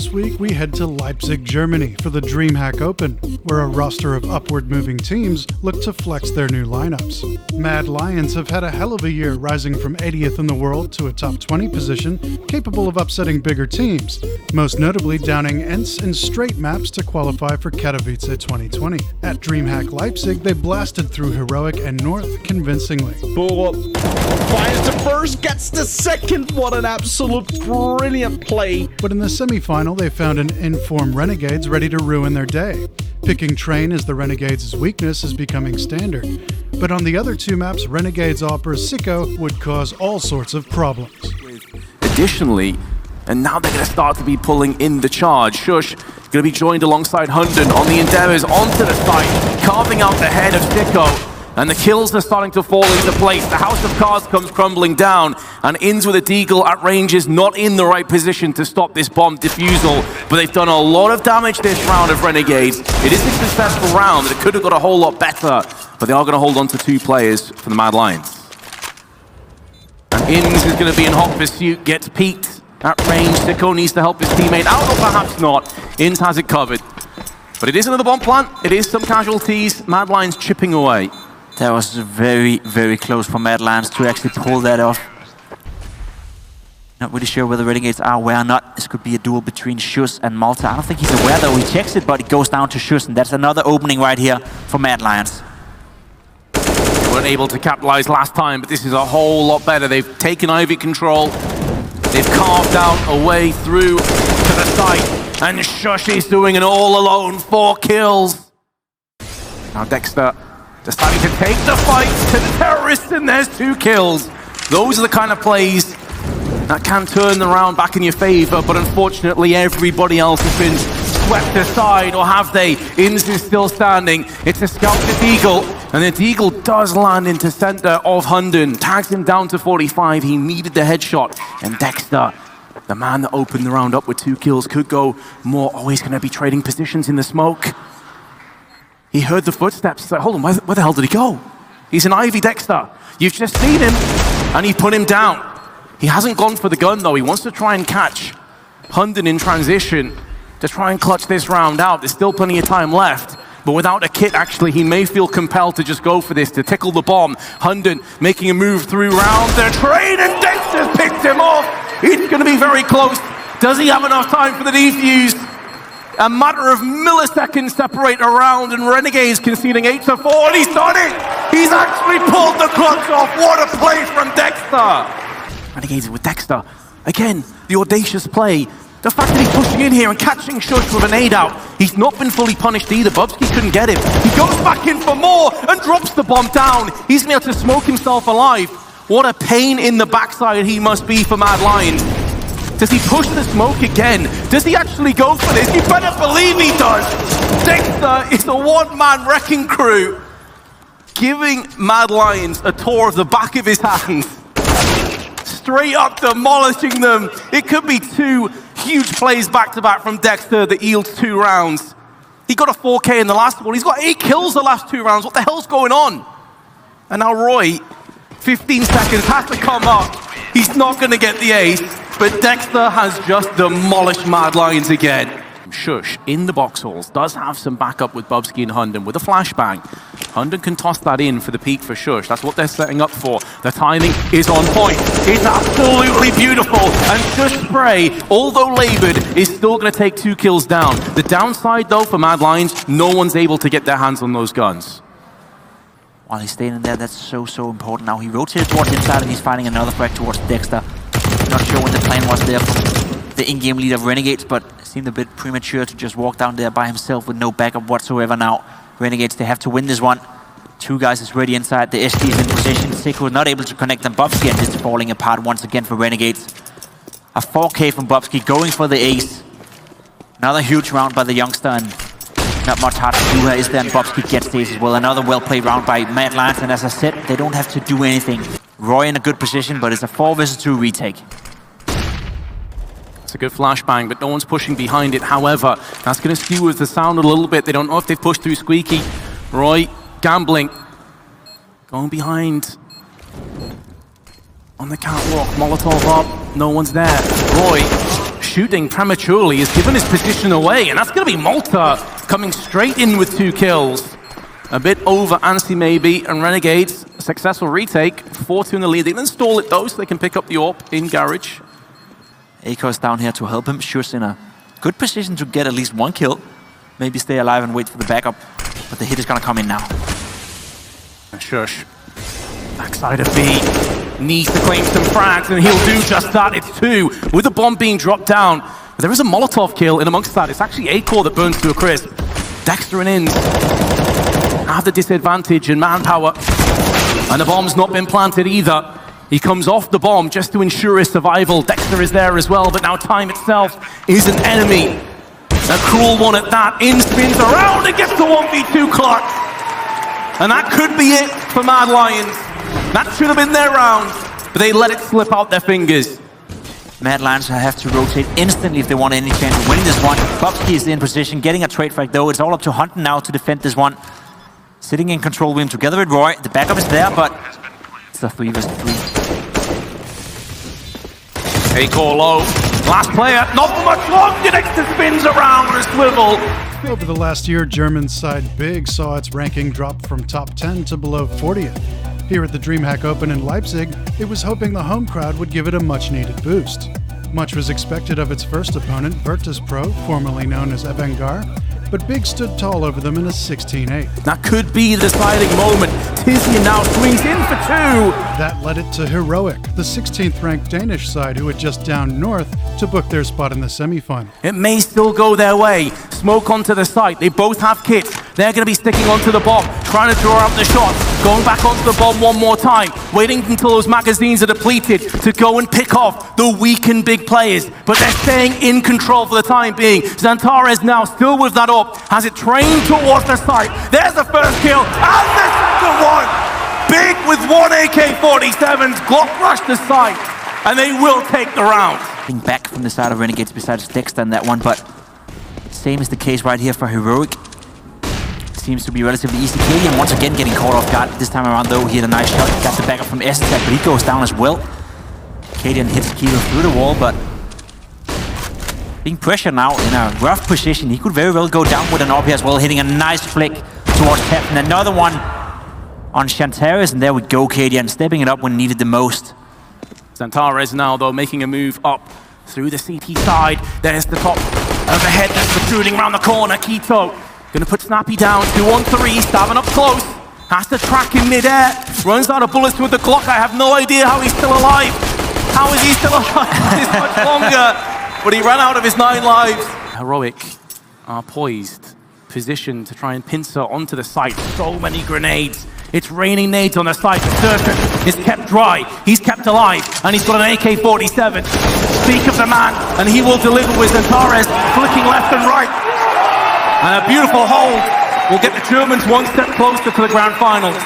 This week we head to Leipzig, Germany for the Dreamhack Open, where a roster of upward-moving teams look to flex their new lineups. Mad Lions have had a hell of a year, rising from 80th in the world to a top 20 position, capable of upsetting bigger teams, most notably downing Ents in straight maps to qualify for Katowice 2020. At Dreamhack Leipzig, they blasted through Heroic and North convincingly. Bullet fires the first, gets the second. What an absolute brilliant play. But in the semi-final, they found an in-form Renegades ready to ruin their day. Picking Train as the Renegades' weakness is becoming standard. But on the other two maps, Renegades Opera's Sicko would cause all sorts of problems. Additionally, and now they're going to start to be pulling in the charge. Shush going to be joined alongside Hunden on the endeavors onto the site, carving out the head of Sicko. And the kills are starting to fall into place. The House of Cards comes crumbling down, and Inns with a Deagle at range is not in the right position to stop this bomb defusal. But they've done a lot of damage this round of Renegades. It is a successful round, and it could have got a whole lot better. But they are going to hold on to two players for the Mad Lions. And Inns is going to be in hot pursuit, gets peeked at range. Sicko needs to help his teammate out, or perhaps not. Inns has it covered. But it is another bomb plant. It is some casualties. Mad Lions chipping away. That was very, very close for Mad Lions to actually pull that off. Not really sure whether Renegades are aware or not. This could be a duel between Schuss and Malta. I don't think he's aware though. He checks it, but it goes down to Schuss, and that's another opening right here for Mad Lions. Weren't able to capitalize last time, but this is a whole lot better. They've taken Ivy control. They've carved out a way through to the site. And Shush is doing an all-alone 4 kills. Now Dexter deciding to take the fight to the terrorists, and there's 2 kills. Those are the kind of plays that can turn the round back in your favor, but unfortunately everybody else has been swept aside, or have they? Inns is still standing. It's a scout to Deagle, and the Deagle does land into center of Hunden. Tags him down to 45. He needed the headshot, and Dexter, the man that opened the round up with 2 kills, could go more. Always going to be trading positions in the smoke. He heard the footsteps. He's like, hold on, where the hell did he go? He's an Ivy Dexter. You've just seen him, and he put him down. He hasn't gone for the gun, though. He wants to try and catch Hunden in transition to try and clutch this round out. There's still plenty of time left. But without a kit, actually, he may feel compelled to just go for this, to tickle the bomb. Hunden making a move through round the train, and Dexter's picked him off. He's going to be very close. Does he have enough time for the defuse? A matter of milliseconds separate around, and Renegades conceding 8-4, and he's done it! He's actually pulled the clutch off. What a play from Dexter! Renegades with Dexter. Again, the audacious play. The fact that he's pushing in here and catching Shush with an nade out. He's not been fully punished either. Bubsky couldn't get him. He goes back in for more and drops the bomb down. He's been able to smoke himself alive. What a pain in the backside he must be for Mad Lions. Does he push the smoke again? Does he actually go for this? You better believe he does! Dexter is a one-man wrecking crew, giving Mad Lions a tour of the back of his hands. Straight up demolishing them. It could be 2 huge plays back-to-back from Dexter that yields 2 rounds. He got a 4K in the last one. He's got 8 kills the last 2 rounds. What the hell's going on? And now Roy, 15 seconds, has to come up. He's not going to get the ace. But Dexter has just demolished Mad Lions again. Shush, in the box halls, does have some backup with Bubsky and Hunden with a flashbang. Hunden can toss that in for the peak for Shush. That's what they're setting up for. The timing is on point. It's absolutely beautiful. And Shush Spray, although labored, is still going to take 2 kills down. The downside, though, for Mad Lions, no one's able to get their hands on those guns. While he's staying in there, that's so important. Now he rotated towards inside, and he's finding another frag towards Dexter. Not sure what the plan was there from the in-game leader of Renegades, but it seemed a bit premature to just walk down there by himself with no backup whatsoever now. Renegades, they have to win this one. 2 guys is ready inside. The SD is in position. Sicko not able to connect them. Bubsky, and it's falling apart once again for Renegades. A 4K from Bubsky going for the ace. Another huge round by the youngster, and not much hard to do here is there, and Bubsky gets the ace as well. Another well-played round by Mad Lions, and as I said, they don't have to do anything. Roy in a good position, but it's a 4 vs 2 retake. It's a good flashbang, but no one's pushing behind it. However, that's going to skew with the sound a little bit. They don't know if they've pushed through Squeaky. Roy, gambling. Going behind. On the catwalk, Molotov up. No one's there. Roy shooting prematurely has given his position away, and that's going to be Malta coming straight in with 2 kills. A bit over Ansi maybe, and Renegades, a successful retake, 4-2 in the lead. They can install it though, so they can pick up the AWP in Garage. Ako's down here to help him. Shush in a good position to get at least 1 kill. Maybe stay alive and wait for the backup, but the hit is gonna come in now. Shush, backside of B, needs to claim some frags, and he'll do just that. It's 2, with the bomb being dropped down. But there is a Molotov kill in amongst that. It's actually Akor that burns to a crisp. Dexter and Inns have the disadvantage in manpower, and the bomb's not been planted either. He comes off the bomb just to ensure his survival. Dexter is there as well, but now time itself is an enemy. A cruel one at that. In spins around and gets the 1v2 clutch. And that could be it for Mad Lions. That should have been their round, but they let it slip out their fingers. Mad Lions have to rotate instantly if they want any chance of winning this one. Bobski is in position, getting a trade frag though. It's all up to Hunton now to defend this one. Sitting in control with him together with Roy. The backup is there, but it's a 3v3. Akor low. Last player, not for much longer. Dexter spins around with a swivel. Over the last year, German side Big saw its ranking drop from top 10 to below 40th. Here at the Dreamhack Open in Leipzig, it was hoping the home crowd would give it a much-needed boost. Much was expected of its first opponent, Virtus Pro, formerly known as Evengar, but Big stood tall over them in a 16-8. That could be the deciding moment. Tizian now swings in for 2. That led it to Heroic, the 16th ranked Danish side who had just downed north to book their spot in the semifinal. It may still go their way. Smoke onto the site. They both have kits. They're going to be sticking onto the bomb, trying to draw out the shot. Going back onto the bomb one more time. Waiting until those magazines are depleted to go and pick off the weak and big players. But they're staying in control for the time being. Xantares now still with that up. Has it trained towards the site. There's the first kill. And the second one. Big with 1 AK-47s. Glock rush the site. And they will take the round. Back from the side of Renegades besides Dexter in that one, but same is the case right here for Heroic. Seems to be relatively easy. Kadian once again getting caught off guard. This time around though, he had a nice shot. Got the backup from SSX, but he goes down as well. Kadian hits Kilo through the wall, but being pressured now in a rough position. He could very well go down with an AWP as well, hitting a nice flick towards Pep. And another one on Xantares, and there we go, Kadian stepping it up when needed the most. Xantares now though making a move up through the CT side. There's the top of the head that's protruding around the corner. Keto gonna put Snappy down, 2-on-3, stabbing up close. Has to track in midair. Runs out of bullets with the Glock. I have no idea how he's still alive. How is he still alive this much longer? But he ran out of his 9 lives. Heroic are poised, positioned to try and pincer onto the site. So many grenades. It's raining nades on the site. The surface is kept dry. He's kept alive, and he's got an AK-47. Speak of the man, and he will deliver with Xantares flicking left and right. And a beautiful hold will get the Germans one step closer to the grand finals.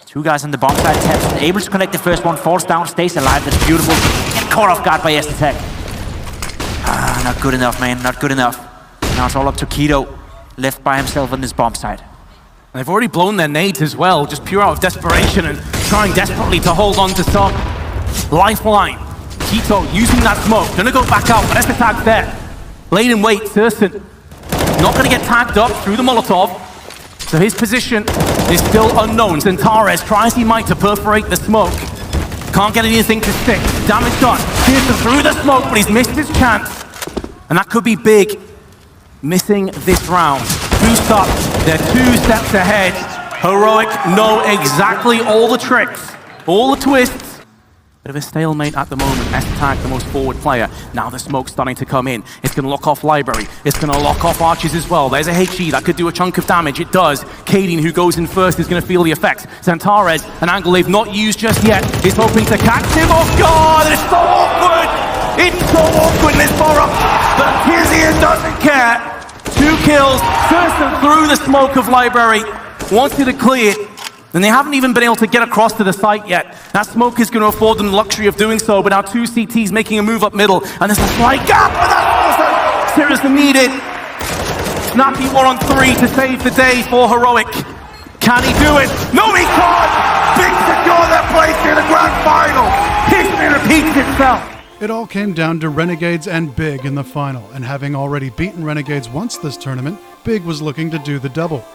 2 guys on the bomb side. Taps able to connect the first one, falls down, stays alive. That's beautiful. Get caught off guard by SSX. Not good enough, man. Not good enough. Now it's all up to Keto, left by himself on this bomb side. They've already blown their nades as well, just pure out of desperation and trying desperately to hold on to some lifeline. Keto using that smoke, gonna go back out, but SSX there. Laid in wait, Serson. Not gonna get tagged up through the Molotov, so his position is still unknown. Xantares tries he might to perforate the smoke. Can't get anything to stick. Damage done. Pearson through the smoke, but he's missed his chance. And that could be big. Missing this round. Boost up. They're 2 steps ahead. Heroic know exactly all the tricks, all the twists. Bit of a stalemate at the moment. S-Tag, the most forward player. Now the smoke's starting to come in. It's going to lock off Library. It's going to lock off Arches as well. There's a HE that could do a chunk of damage. It does. Kadian, who goes in first, is going to feel the effects. Xantares, an angle they've not used just yet, is hoping to catch him off guard. It's so awkward. It's so awkward in this forum. But Tizian doesn't care. 2 kills. Thurston through the smoke of Library. Wanted to clear it. And they haven't even been able to get across to the site yet. That smoke is going to afford them the luxury of doing so, but now 2 CTs making a move up middle, and there's a slight gap, but that's also seriously needed. Snappy 1-on-3 to save the day for Heroic. Can he do it? No, he can't! Big secure their place in the grand final. History repeats itself. It all came down to Renegades and Big in the final, and having already beaten Renegades once this tournament, Big was looking to do the double.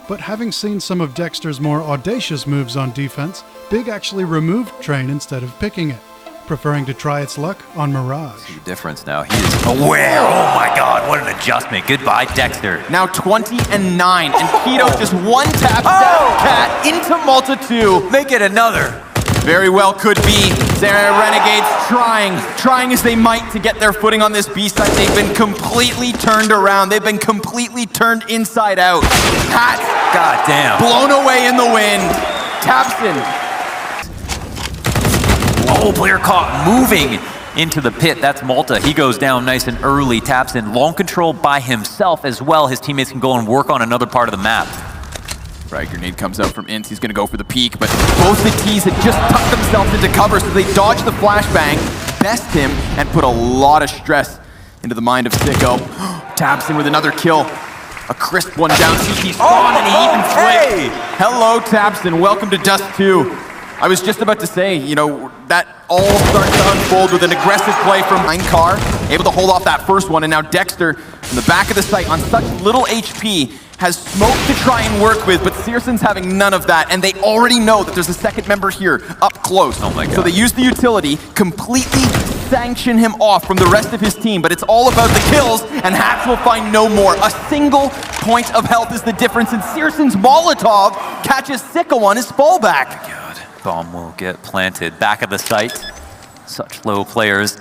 But having seen some of Dexter's more audacious moves on defense, Big actually removed Train instead of picking it, preferring to try its luck on Mirage. The difference now, he is aware. Oh my god, what an adjustment. Goodbye, Dexter. Now 20 and 9, and Keto just one tap down cat into Malta 2. Make it another. Very well could be. Renegades trying as they might to get their footing on this B side. They've been completely turned around. They've been completely turned inside out. Hat, God damn. blown away in the wind. Tabson. Oh, player caught moving into the pit. That's Malta. He goes down nice and early. Taps in long control by himself as well. His teammates can go and work on another part of the map. Frag grenade comes out from Ince. He's going to go for the peak, but both the T's had just tucked themselves into cover, so they dodged the flashbang, best him, and put a lot of stress into the mind of Sicko. Tabson with another kill. A crisp one down. CT spawn, and he even flipped. Hello, Tabson. Welcome to Dust 2. I was just about to say, you know, that all starts to unfold with an aggressive play from Car, able to hold off that first one, and now Dexter in the back of the site on such little HP has smoke to try and work with, but Searson's having none of that, and they already know that there's a second member here up close. Oh my god. So they use the utility, completely sanction him off from the rest of his team, but it's all about the kills, and Hats will find no more. A single point of health is the difference, and Searson's Molotov catches Sicko on his fallback. God, bomb will get planted. Back of the site. Such low players.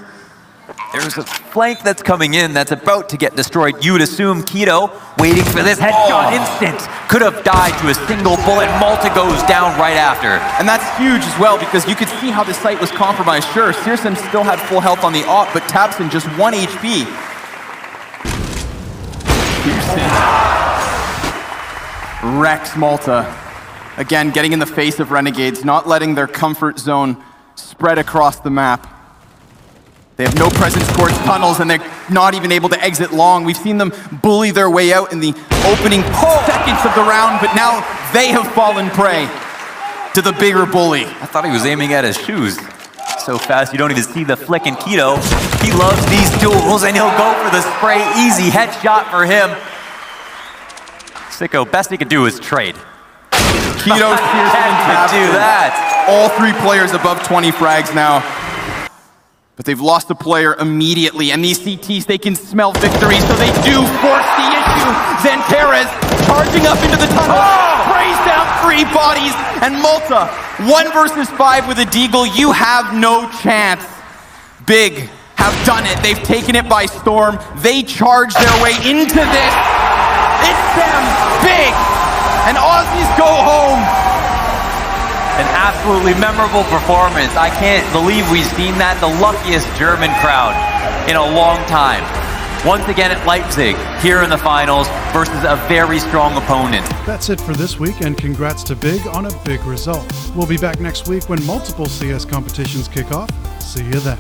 There's a flank that's coming in that's about to get destroyed. You would assume Keto waiting for this headshot instant. Could have died to a single bullet. Malta goes down right after. And that's huge as well, because you could see how the site was compromised. Sure, Searson still had full health on the op, but Tabson just 1 HP. Searson wrecks Malta. Again, getting in the face of Renegades, not letting their comfort zone spread across the map. They have no presence towards tunnels, and they're not even able to exit long. We've seen them bully their way out in the opening seconds of the round, but now they have fallen prey to the bigger bully. I thought he was aiming at his shoes. So fast you don't even see the flick in Keto. He loves these duels, and he'll go for the spray. Easy headshot for him. Sicko, best he could do is trade. Keto, Searson, and Tabson. Do that. All three players above 20 frags now. But they've lost a player immediately, and these CTs, they can smell victory, so they do force the issue. Zanteres charging up into the tunnel, sprays down 3 bodies, and Malta, 1 versus 5 with a deagle. You have no chance. Big have done it. They've taken it by storm. They charge their way into this. It's them, Big, and Aussies go home. An absolutely memorable performance. I can't believe we've seen that. The luckiest German crowd in a long time. Once again at Leipzig, here in the finals, versus a very strong opponent. That's it for this week, and congrats to Big on a big result. We'll be back next week when multiple CS competitions kick off. See you then.